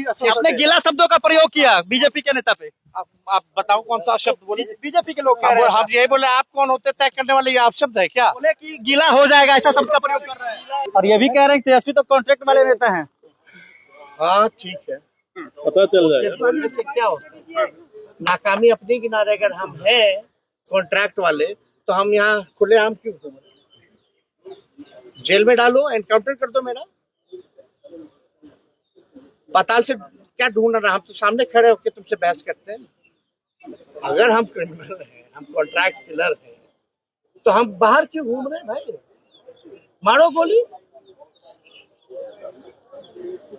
आपने गीला शब्दों का प्रयोग किया बीजेपी के नेता पे। आप बताओ कौन सा शब्द बोले। बीजेपी के लोग कह रहे हैं हम यही बोले, आप कौन होते तय करने वाले, ये आप शब्द है क्या? बोले कि गीला हो जाएगा ऐसा शब्द का प्रयोग कर रहे हैं और ये भी कह रहे हैं कि तेजस्वी तो कॉन्ट्रैक्ट वाले नेता हैं। हाँ ठीक है, पता चल जाएगा। बोलने से क्या होता है? नाकामी अपने किनारे अगर हम है कॉन्ट्रैक्ट वाले, तो हम यहाँ खुलेआम क्यों घूम रहे? जेल में डालो, एनकाउंटर कर दो मेरा। पाताल से क्या ढूंढ रहा? हम तो सामने खड़े होकर तुमसे बहस करते हैं। अगर हम क्रिमिनल हैं, हम कॉन्ट्रैक्ट किलर हैं, तो हम बाहर क्यों घूम रहे हैं भाई? मारो गोली,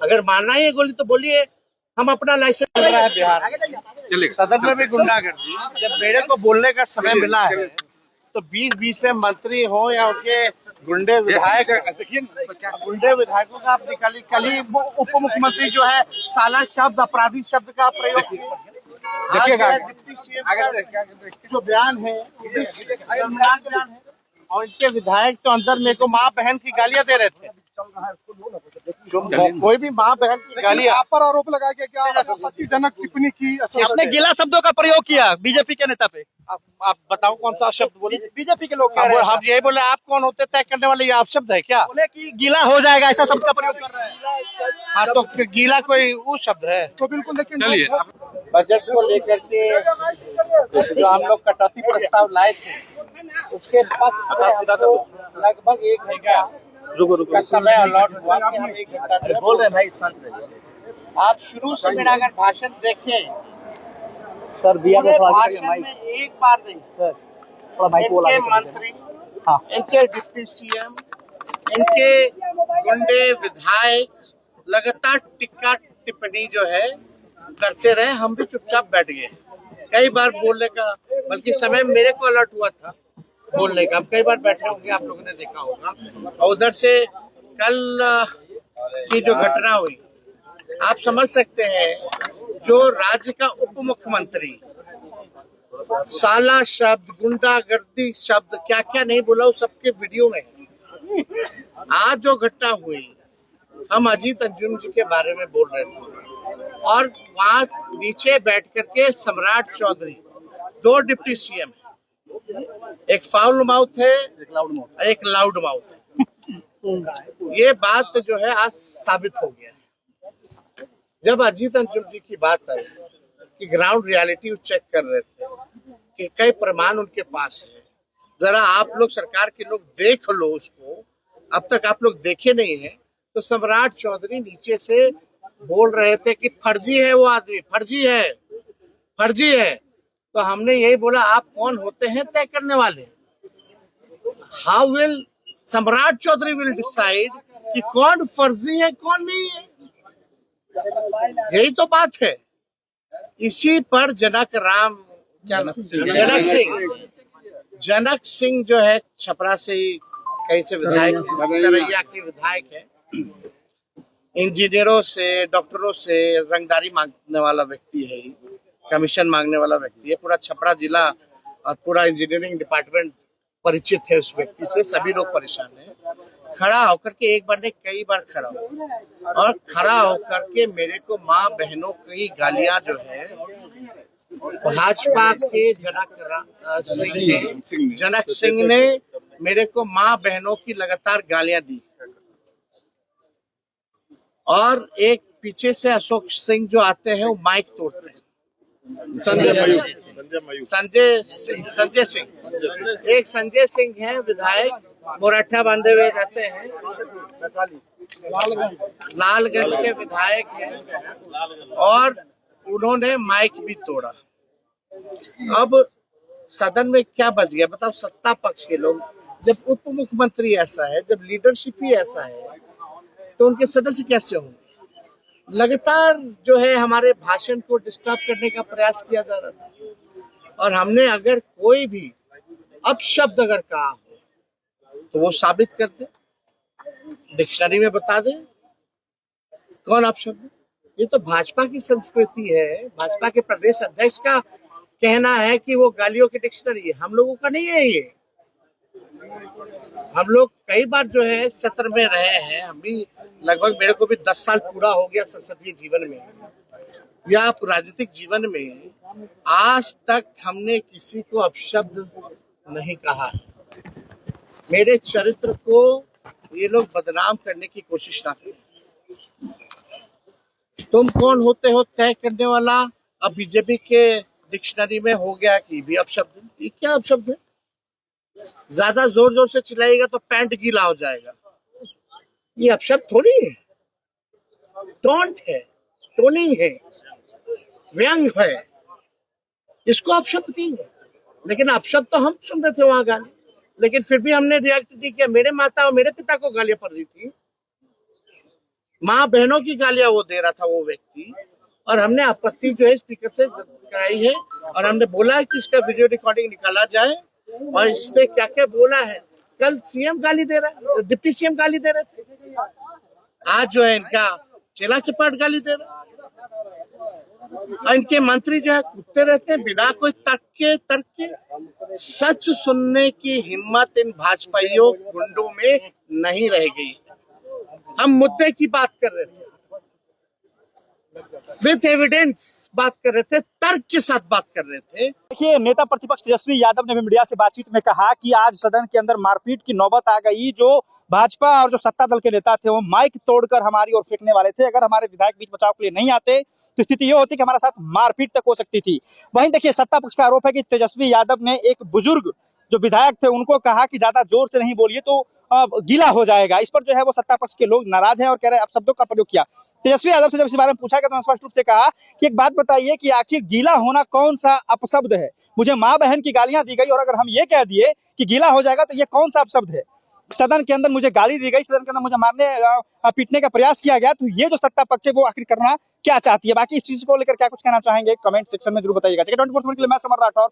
अगर मारना ही है गोली तो बोलिए। हम अपना लाइसेंस चल रहा है बिहार सदन में भी गुंडागर्दी। जब मेरे को बोलने का समय मिला है तो 20-20 में मंत्री हो या उनके गुंडे विधायक, गुंडे विधायकों का आप निकाली। कल ही उप मुख्यमंत्री जो है साला शब्द, अपराधी शब्द का प्रयोग किया। डिप्टी सीएम जो बयान है शर्मनाक बयान है, और इनके विधायक तो अंदर मेरे को माँ बहन की गालियां दे रहे थे। कोई भी माँ बहन की गालियां पर आरोप लगा के क्या आपत्तिजनक टिप्पणी की। आपने गीला शब्दों का प्रयोग किया बीजेपी के नेता पे। आप बताओ कौन सा शब्द बोले। बीजेपी के लोग कह रहे हैं हम यही बोले, आप कौन होते तय करने वाले, ये आप शब्द है क्या? बोले कि गीला हो जाएगा ऐसा शब्द का प्रयोग कर रहे हैं। हाँ तो गीला कोई वो शब्द है? तो बिल्कुल देखिए, बजट को लेकर के जो हम लोग कटौती प्रस्ताव लाए थे, उसके पक्ष में हमको लगभग 1 घंटा का समय अलॉट हुआ कि हम 1 घंटा बोल रहे हैं भाई। आप शुरू से मेरा अगर भाषण देखें, सर पूरे भाषण में एक बार नहीं, इनके मंत्री, इनके डिप्टी सीएम, इनके गुंडे विधायक लगातार टिक्का टिप्पणी जो है करते रहे। हम भी चुपचाप बैठ गए। कई बार बोलने का, बल्कि समय मेरे को अलर्ट हुआ था बोलने का। कई बार बैठे होंगे, आप लोगों ने देखा होगा। और उधर से कल की जो घटना हुई, आप समझ सकते हैं, जो राज्य का उप मुख्यमंत्री साला शब्द, गुंडागर्दी शब्द, क्या क्या नहीं बोला, वो सबके वीडियो में है। आज जो घटना हुई, हम अजीत अंजुम जी के बारे में बोल रहे थे और वहां नीचे बैठ करके सम्राट चौधरी, 2 डिप्टी सीएम, एक फाउल माउथ है और एक लाउड माउथ है। ये बात जो है आज साबित हो गया है। जब अजीत अंजुम जी की बात आई कि ग्राउंड रियलिटी चेक कर रहे थे कि कई प्रमाण उनके पास है, जरा आप लोग सरकार के लोग देख लो उसको, अब तक आप लोग देखे नहीं है। तो सम्राट चौधरी नीचे से बोल रहे थे कि फर्जी है वो आदमी, फर्जी है, फर्जी है। तो हमने यही बोला, आप कौन होते हैं तय करने वाले? हाउ विल सम्राट चौधरी विल डिसाइड कि कौन फर्जी है कौन नहीं है? यही तो बात है। इसी पर जनक राम, क्या नाम, जनक सिंह जो है, छपरा से ही कहीं से विधायक, तरैया के विधायक है। इंजीनियरों से, डॉक्टरों से रंगदारी मांगने वाला व्यक्ति है, कमीशन मांगने वाला व्यक्ति है। पूरा छपरा जिला और पूरा इंजीनियरिंग डिपार्टमेंट परिचित है उस व्यक्ति से। सभी लोग परेशान हैं। खड़ा होकर के, एक बार नहीं कई बार खड़ा हो, और खड़ा होकर के मेरे को माँ बहनों की गालियां जो है, भाजपा के जनक सिंह ने मेरे को माँ बहनों की लगातार गालियां दी। और एक पीछे से अशोक सिंह जो आते हैं, वो माइक तोड़ते हैं। संजय सिंह, एक संजय सिंह है विधायक, मोरठा बांधे हुए रहते हैं, लालगंज के विधायक हैं, और उन्होंने माइक भी तोड़ा। अब सदन में क्या बच गया बताओ? सत्ता पक्ष के लोग, जब उप मुख्यमंत्री ऐसा है, जब लीडरशिप ही ऐसा है, तो उनके सदस्य कैसे होंगे? लगातार जो है हमारे भाषण को डिस्टर्ब करने का प्रयास किया जा रहा था। और हमने अगर कोई भी अपशब्द अगर कहा हो तो वो साबित कर दे, डिक्शनरी में बता दे कौन अपशब्द। ये तो भाजपा की संस्कृति है। भाजपा के प्रदेश अध्यक्ष का कहना है कि वो गालियों की डिक्शनरी है, हम लोगों का नहीं है ये। हम लोग कई बार जो है सत्र में रहे हैं, हम भी लगभग, मेरे को भी 10 साल पूरा हो गया संसदीय जीवन में या राजनीतिक जीवन में। आज तक हमने किसी को अपशब्द नहीं कहा। मेरे चरित्र को ये लोग बदनाम करने की कोशिश ना करें। तुम कौन होते हो तय करने वाला? अब बीजेपी के डिक्शनरी में हो गया कि भी अपशब्द। ये क्या अपशब्द है? ज्यादा जोर जोर से चिल्लाएगा तो पैंट गीला हो जाएगा। ये अपशब्द थोड़ी है, टॉन्ट है, टोनिंग है, व्यंग है, इसको अपशब्द कहेंगे। लेकिन अपशब्द तो हम सुन रहे थे वहां गाली, लेकिन फिर भी हमने रिएक्ट नहीं किया। मेरे माता और मेरे पिता को गालियां पड़ रही थी, माँ बहनों की गालियां वो दे रहा था वो व्यक्ति, और हमने आपत्ति जो है स्पीकर से कराई है और हमने बोला है कि इसका वीडियो रिकॉर्डिंग निकाला जाए और इसने क्या क्या बोला है। कल सीएम गाली दे रहा है, डिप्टी सीएम गाली दे रहे थे, आज जो है इनका चेला चपाट गाली दे रहा है। और इनके मंत्री जो है कूदते रहते हैं बिना कोई तर्क के। सच सुनने की हिम्मत इन भाजपाइयों गुंडों में नहीं रह गई। हम मुद्दे की बात कर रहे थे, विथ एविडेंस बात कर रहे थे, तर्क के साथ बात कर रहे थे। देखिए, नेता प्रतिपक्ष तेजस्वी यादव ने भी मीडिया से बातचीत में कहा कि आज सदन के अंदर मारपीट की नौबत आ गई। जो भाजपा और जो सत्ता दल के नेता थे वो माइक तोड़कर हमारी ओर फेंकने वाले थे। अगर हमारे विधायक बीच बचाव के लिए नहीं आते तो स्थिति ये होती कि हमारे साथ मारपीट तक हो सकती थी। वहीं देखिए, सत्ता पक्ष का आरोप है कि तेजस्वी यादव ने एक बुजुर्ग जो विधायक थे उनको कहा कि ज्यादा जोर से नहीं बोलिए तो गीला हो जाएगा। इस पर जो है वो सत्ता पक्ष के लोग नाराज हैं और कह रहे हैं अपशब्दों का प्रयोग किया। तेजस्वी यादव से जब इस बारे में पूछा गया तो स्पष्ट रूप से कहा कि एक बात बताइए कि आखिर गीला होना कौन सा अपशब्द है? मुझे माँ बहन की गालियां दी गई और अगर हम ये कह दिए कि गीला हो जाएगा तो ये कौन सा अपशब्द है? सदन के अंदर मुझे गाली दी गई, सदन के अंदर मुझे मारने पीटने का प्रयास किया गया, तो ये जो सत्ता पक्ष है वो आखिर करना क्या चाहती है? बाकी इस चीज को लेकर क्या कुछ कहना चाहेंगे कमेंट सेक्शन में जरूर बताइएगा। 24 के लिए मैं समर राठौर।